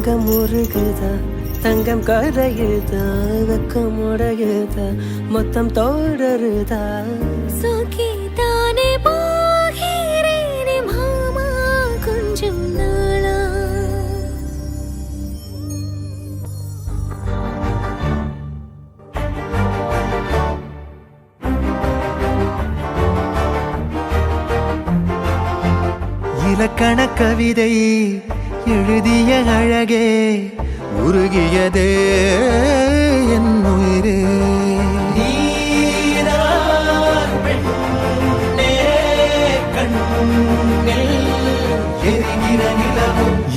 அங்கம் முருகுதா தங்கம் கரையுதா வெக்கம் உடையுதா மொத்தம் தோடருதா சுகிதானே போகிறேனே மாமா கொஞ்சம் நாளா இலக்கண கவிதை எழுதிய அழகே உருகியதே என் உயிரே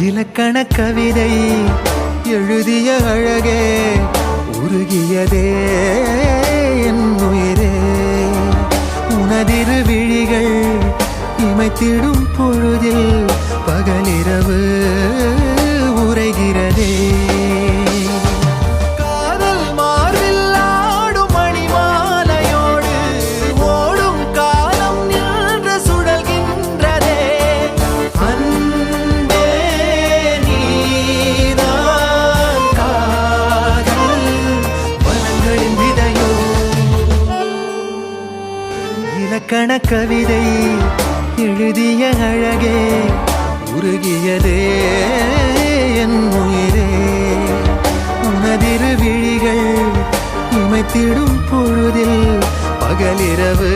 இலக்கண கவிதை எழுதிய அழகே உருகியதே என் உயிரே உனதிரு விழிகள் இமைத்திடும் பொழுதில் பகலிரவு உரைகிறதே காதல் மார்பில் ஆடும் மணிமாலையோடு ஓடும் காலம் நின்று சுழல்கின்றதே அன்பே நீதான் காதல் வனங்களின் விதையோ இலக்கண கவிதை எழுதிய அழகே உருகியதே என் உயிரே உனதிரு விழிகள் இமைத்திடும் பொழுதில் பகலிரவு